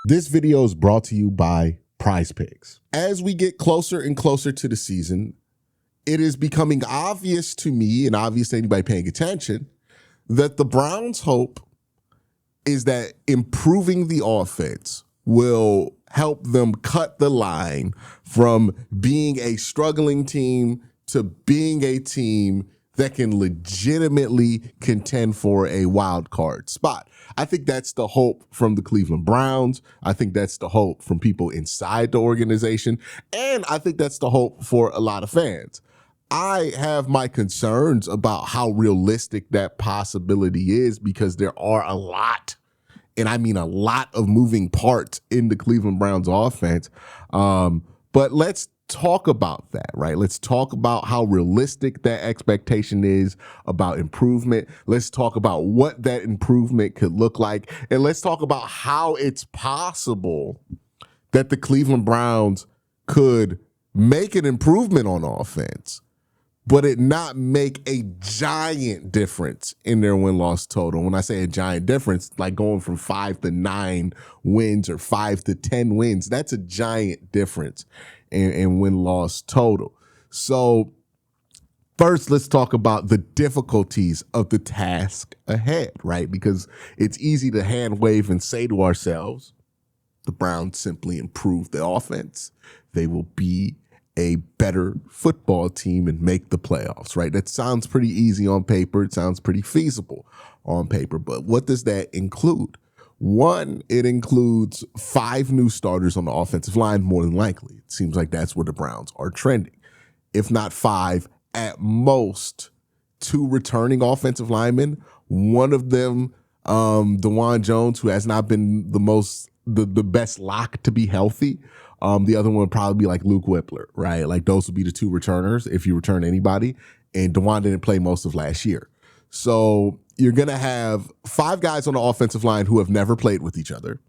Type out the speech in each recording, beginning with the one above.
This video is brought to you by PrizePicks. As we get closer and closer to the season, it is becoming obvious to me and obvious to anybody paying attention that the Browns' hope is that improving the offense will help them cut the line from being a struggling team to being a team that can legitimately contend for a wild card spot. I think that's the hope from the Cleveland Browns. I think that's the hope from people inside the organization. And I think that's the hope for a lot of fans. I have my concerns about how realistic that possibility is because there are a lot, and I mean a lot of moving parts in the Cleveland Browns offense. But let's talk about that, right? Let's talk about how realistic that expectation is about improvement. Let's talk about what that improvement could look like. And let's talk about how it's possible that the Cleveland Browns could make an improvement on offense, but it not make a giant difference in their win-loss total. When I say a giant difference, like going from 5 to 9 wins or 5 to 10 wins, that's a giant difference in win-loss total. So first, let's talk about the difficulties of the task ahead, right? Because it's easy to hand wave and say to ourselves, the Browns simply improve the offense. They will be a better football team and make the playoffs, right? That sounds pretty easy on paper. It sounds pretty feasible on paper. But what does that include? One, it includes 5 new starters on the offensive line, more than likely. It seems like that's where the Browns are trending. If not 5, at most 2 returning offensive linemen. One of them, DeJuan Jones, who has not been the best lock to be healthy. The other one would probably be like Luke Whippler, right? Like those would be the 2 returners if you return anybody. And DeJuan didn't play most of last year. So you're going to have 5 guys on the offensive line who have never played with each other,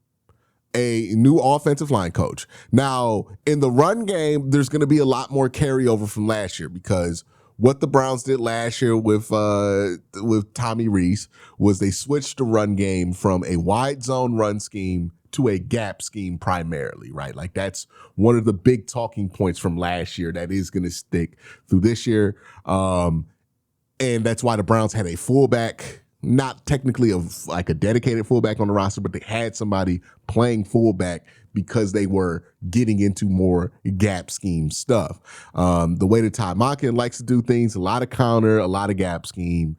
a new offensive line coach. Now, in the run game, there's going to be a lot more carryover from last year because what the Browns did last year with Tommy Rees was they switched the run game from a wide zone run scheme to a gap scheme primarily, right? Like that's one of the big talking points from last year that is going to stick through this year. And that's why the Browns had a fullback, not technically like a dedicated fullback on the roster, but they had somebody playing fullback because they were getting into more gap scheme stuff. The way that Todd Monken likes to do things, a lot of counter, a lot of gap scheme.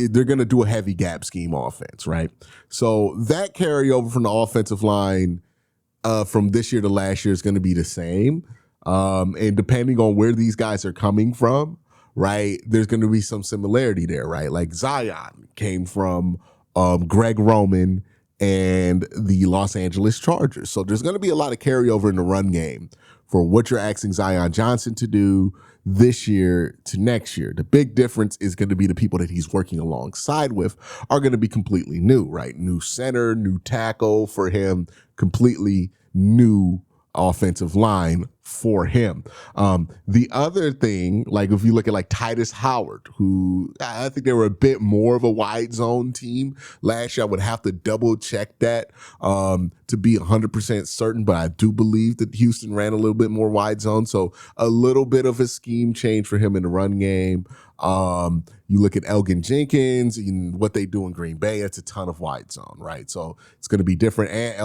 They're going to do a heavy gap scheme offense, right? So that carryover from the offensive line from this year to last year is going to be the same. And depending on where these guys are coming from, right, there's going to be some similarity there, right? Like Zion came from Greg Roman and the Los Angeles Chargers. So there's going to be a lot of carryover in the run game for what you're asking Zion Johnson to do this year to next year. The big difference is going to be the people that he's working alongside with are going to be completely new, right? New center, new tackle for him, completely new offensive line for him. The other thing, like if you look at like Titus Howard, who I think they were a bit more of a wide zone team last year. I would have to double check that to be 100% certain, but I do believe that Houston ran a little bit more wide zone. So a little bit of a scheme change for him in the run game. You look at Elgin Jenkins and what they do in Green Bay, it's a ton of wide zone, right? So it's going to be different. And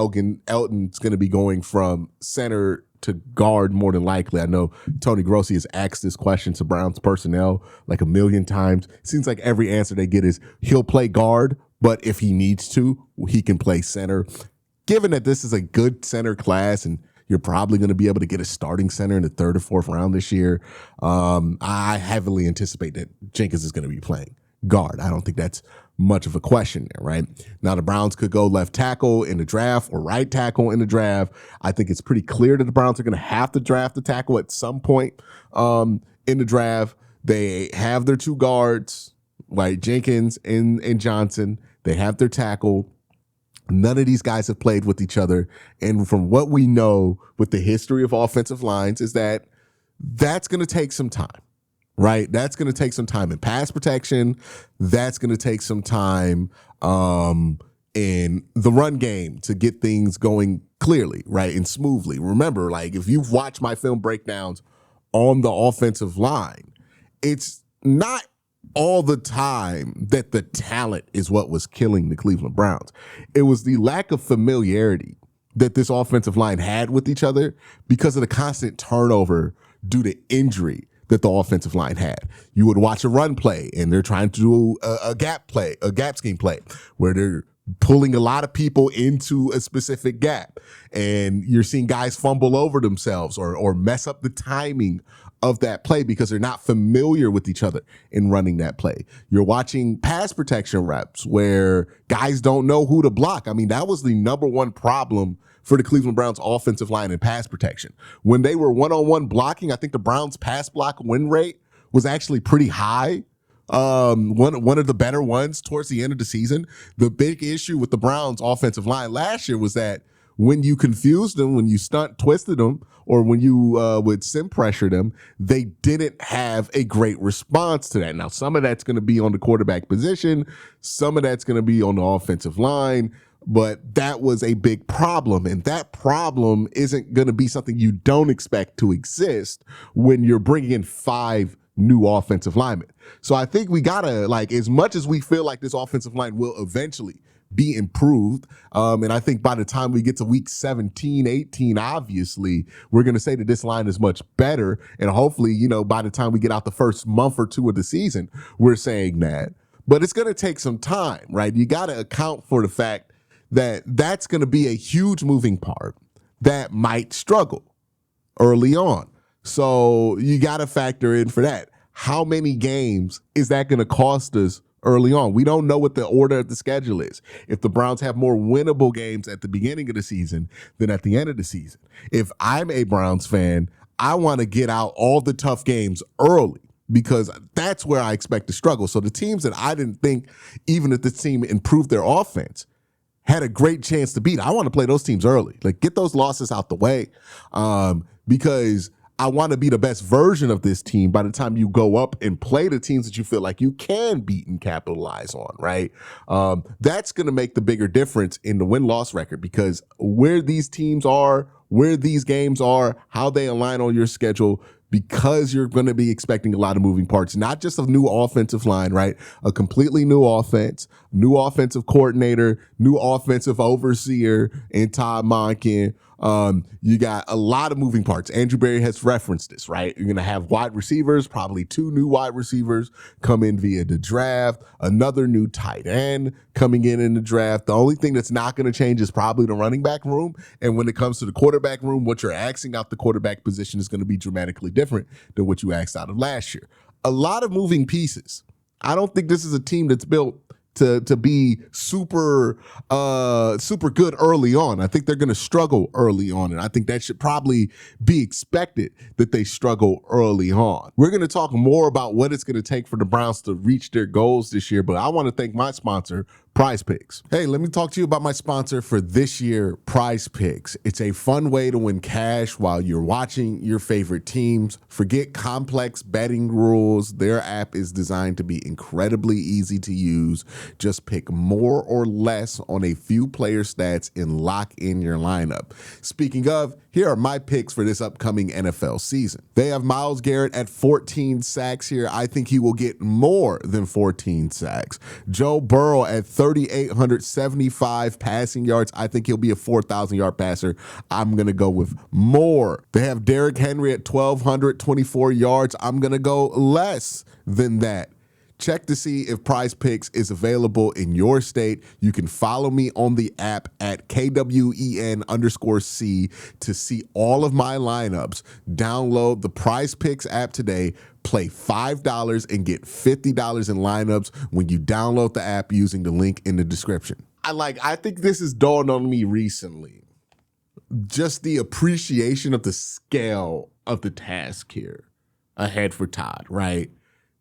Elton's going to be going from center to guard more than likely. I know Tony Grossi has asked this question to Browns personnel like a million times. It seems like every answer they get is he'll play guard, but if he needs to, he can play center. Given that this is a good center class and you're probably going to be able to get a starting center in the 3rd or 4th round this year, I heavily anticipate that Jenkins is going to be playing guard. I don't think that's much of a question there, right? Now, the Browns could go left tackle in the draft or right tackle in the draft. I think it's pretty clear that the Browns are going to have to draft the tackle at some point in the draft. They have their 2 guards, right? Jenkins and Johnson. They have their tackle. None of these guys have played with each other. And from what we know with the history of offensive lines is that that's going to take some time. Right? That's going to take some time in pass protection. That's going to take some time in the run game to get things going clearly, right, and smoothly. Remember, like, if you've watched my film breakdowns on the offensive line, it's not all the time that the talent is what was killing the Cleveland Browns. It was the lack of familiarity that this offensive line had with each other because of the constant turnover due to injury that the offensive line had. You would watch a run play and they're trying to do a gap scheme play where they're pulling a lot of people into a specific gap, and you're seeing guys fumble over themselves or mess up the timing of that play because they're not familiar with each other in running that play. You're watching pass protection reps where guys don't know who to block. I mean, that was the number one problem for the Cleveland Browns offensive line in pass protection. When they were one-on-one blocking, I think the Browns pass block win rate was actually pretty high. One of the better ones towards the end of the season. The big issue with the Browns offensive line last year was that when you confused them, when you stunt twisted them, or when you would sim pressure them, they didn't have a great response to that. Now, some of that's going to be on the quarterback position. Some of that's going to be on the offensive line. But that was a big problem. And that problem isn't going to be something you don't expect to exist when you're bringing in 5 new offensive linemen. So I think we got to, like, as much as we feel like this offensive line will eventually be improved, and I think by the time we get to week 17, 18, obviously, we're going to say that this line is much better. And hopefully, you know, by the time we get out the first month or two of the season, we're saying that. But it's going to take some time, right? You got to account for the fact that that's going to be a huge moving part that might struggle early on. So you got to factor in for that. How many games is that going to cost us early on? We don't know what the order of the schedule is. If the Browns have more winnable games at the beginning of the season than at the end of the season. If I'm a Browns fan, I want to get out all the tough games early, because that's where I expect to struggle. So the teams that I didn't think, even if this team improved their offense, had a great chance to beat, I want to play those teams early. Like, get those losses out the way, because I want to be the best version of this team by the time you go up and play the teams that you feel like you can beat and capitalize on, right? That's going to make the bigger difference in the win-loss record, because where these teams are, where these games are, how they align on your schedule, because you're going to be expecting a lot of moving parts, not just a new offensive line, right? A completely new offense, new offensive coordinator, new offensive overseer in Todd Monken. You got a lot of moving parts. Andrew Berry has referenced this, right? You're going to have wide receivers, probably 2 new wide receivers come in via the draft, another new tight end coming in the draft. The only thing that's not going to change is probably the running back room. And when it comes to the quarterback room, what you're asking out the quarterback position is going to be dramatically different than what you asked out of last year. A lot of moving pieces. I don't think this is a team that's built to be super good early on. I think they're going to struggle early on, and I think that should probably be expected, that they struggle early on. We're going to talk more about what it's going to take for the Browns to reach their goals this year, but I want to thank my sponsor, PrizePicks. Hey, let me talk to you about my sponsor for this year, PrizePicks. It's a fun way to win cash while you're watching your favorite teams. Forget complex betting rules. Their app is designed to be incredibly easy to use. Just pick more or less on a few player stats and lock in your lineup. Speaking of, here are my picks for this upcoming NFL season. They have Myles Garrett at 14 sacks here. I think he will get more than 14 sacks. Joe Burrow at 3,875 passing yards. I think he'll be a 4,000-yard passer. I'm going to go with more. They have Derrick Henry at 1,224 yards. I'm going to go less than that. Check to see if PrizePicks is available in your state. You can follow me on the app at KWEN_C to see all of my lineups. Download the PrizePicks app today. Play $5 and get $50 in lineups when you download the app using the link in the description. I think this has dawned on me recently. Just the appreciation of the scale of the task here ahead for Todd, right?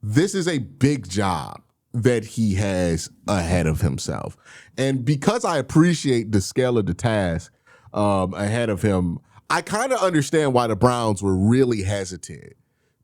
This is a big job that he has ahead of himself. And because I appreciate the scale of the task ahead of him, I kind of understand why the Browns were really hesitant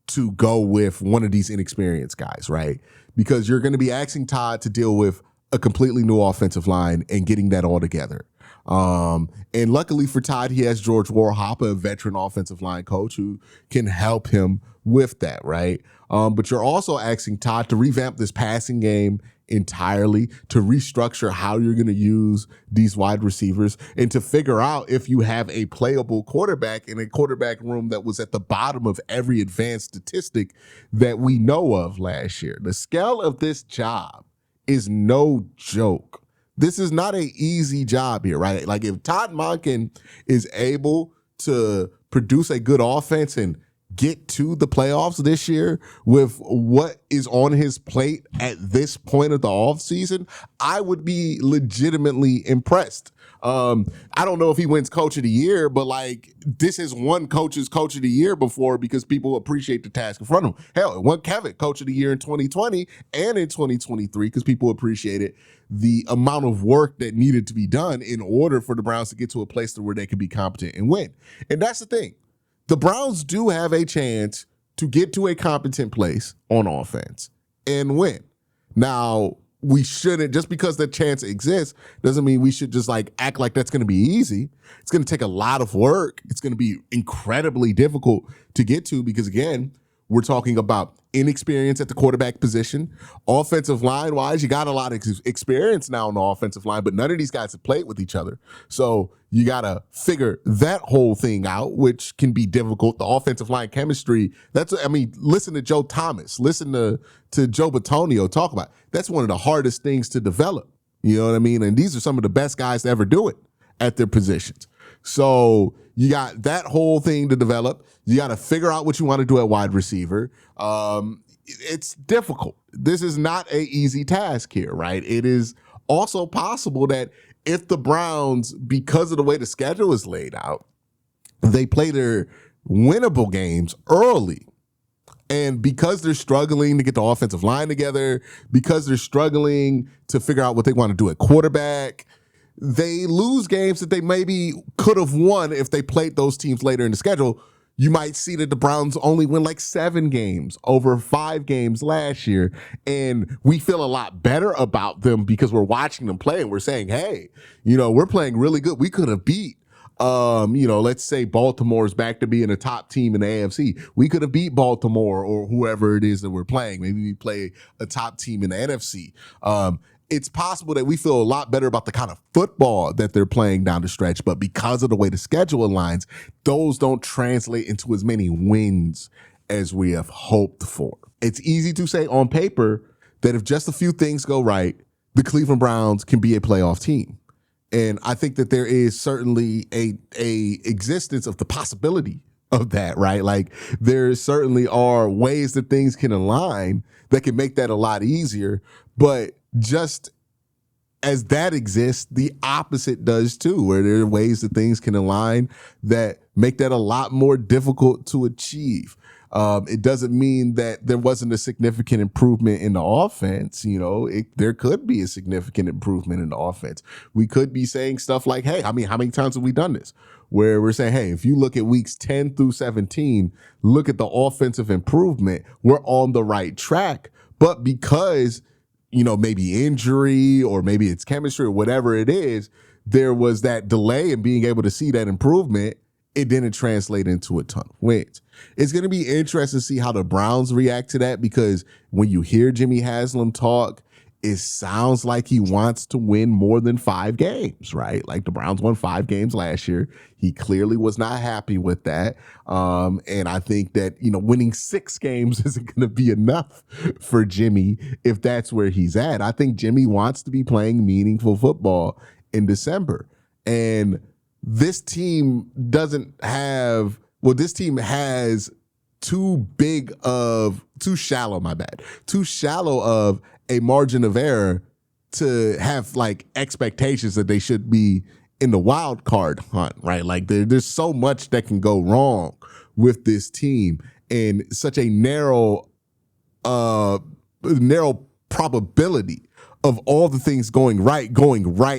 to go with one of these inexperienced guys, right? Because you're going to be asking Todd to deal with a completely new offensive line and getting that all together. And luckily for Todd, he has George Warhopper, a veteran offensive line coach who can help him with that, right? But you're also asking Todd to revamp this passing game entirely, to restructure how you're going to use these wide receivers, and to figure out if you have a playable quarterback in a quarterback room that was at the bottom of every advanced statistic that we know of last year. The scale of this job is no joke. This is not an easy job here, right? Like if Todd Monken is able to produce a good offense and get to the playoffs this year with what is on his plate at this point of the offseason, I would be legitimately impressed. I don't know if he wins coach of the year, but like this has won coaches coach of the year before because people appreciate the task in front of him. Hell, it won Kevin coach of the year in 2020 and in 2023 because people appreciated the amount of work that needed to be done in order for the Browns to get to a place where they could be competent and win. And that's the thing. The Browns do have a chance to get to a competent place on offense and win. Now, we shouldn't, just because that chance exists, doesn't mean we should just like act like that's going to be easy. It's going to take a lot of work. It's going to be incredibly difficult to get to because, again, we're talking about inexperience at the quarterback position. Offensive line-wise, you got a lot of experience now on the offensive line, but none of these guys have played with each other. So you got to figure that whole thing out, which can be difficult. The offensive line chemistry, listen to Joe Thomas. Listen to Joe Batonio talk about it. That's one of the hardest things to develop. You know what I mean? And these are some of the best guys to ever do it at their positions. So you got that whole thing to develop. You got to figure out what you want to do at wide receiver. It's difficult. This is not an easy task here, right? It is also possible that if the Browns, because of the way the schedule is laid out, they play their winnable games early. And because they're struggling to get the offensive line together, because they're struggling to figure out what they want to do at quarterback, they lose games that they maybe could have won if they played those teams later in the schedule. You might see that the Browns only win like 7 games over 5 games last year. And we feel a lot better about them because we're watching them play and we're saying, hey, we're playing really good. We could have beat, let's say Baltimore's back to being a top team in the AFC. We could have beat Baltimore or whoever it is that we're playing. Maybe we play a top team in the NFC. It's possible that we feel a lot better about the kind of football that they're playing down the stretch, but because of the way the schedule aligns, those don't translate into as many wins as we have hoped for. It's easy to say on paper that if just a few things go right, the Cleveland Browns can be a playoff team. And I think that there is certainly a existence of the possibility of that, right? Like there certainly are ways that things can align that can make that a lot easier, but just as that exists, the opposite does too, where there are ways that things can align that make that a lot more difficult to achieve. It doesn't mean that there wasn't a significant improvement in the offense. There could be a significant improvement in the offense. We could be saying stuff like, hey, how many times have we done this? Where we're saying, hey, if you look at weeks 10 through 17, look at the offensive improvement, we're on the right track. But because maybe injury or maybe it's chemistry or whatever it is, there was that delay in being able to see that improvement. It didn't translate into a ton of wins. It's going to be interesting to see how the Browns react to that because when you hear Jimmy Haslam talk, it sounds like he wants to win more than 5 games, right? Like the Browns won 5 games last year. He clearly was not happy with that. And I think that, winning 6 games isn't going to be enough for Jimmy if that's where he's at. I think Jimmy wants to be playing meaningful football in December. And this team has too shallow of a margin of error to have like expectations that they should be in the wild card hunt, right? Like there's so much that can go wrong with this team and such a narrow probability of all the things going right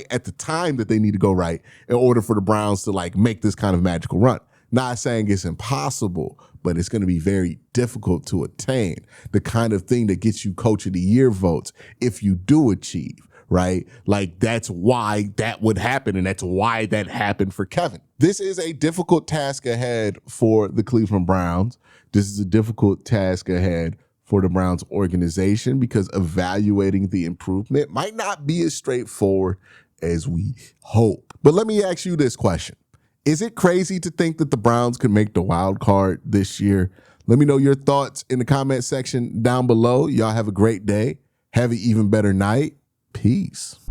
at the time that they need to go right in order for the Browns to like make this kind of magical run. Not saying it's impossible, but it's going to be very difficult to attain. The kind of thing that gets you coach of the year votes if you do achieve, right? Like that's why that would happen, and that's why that happened for Kevin. This is a difficult task ahead for the Cleveland Browns. This is a difficult task ahead for the Browns organization because evaluating the improvement might not be as straightforward as we hope. But let me ask you this question. Is it crazy to think that the Browns could make the wild card this year? Let me know your thoughts in the comment section down below. Y'all have a great day. Have an even better night. Peace.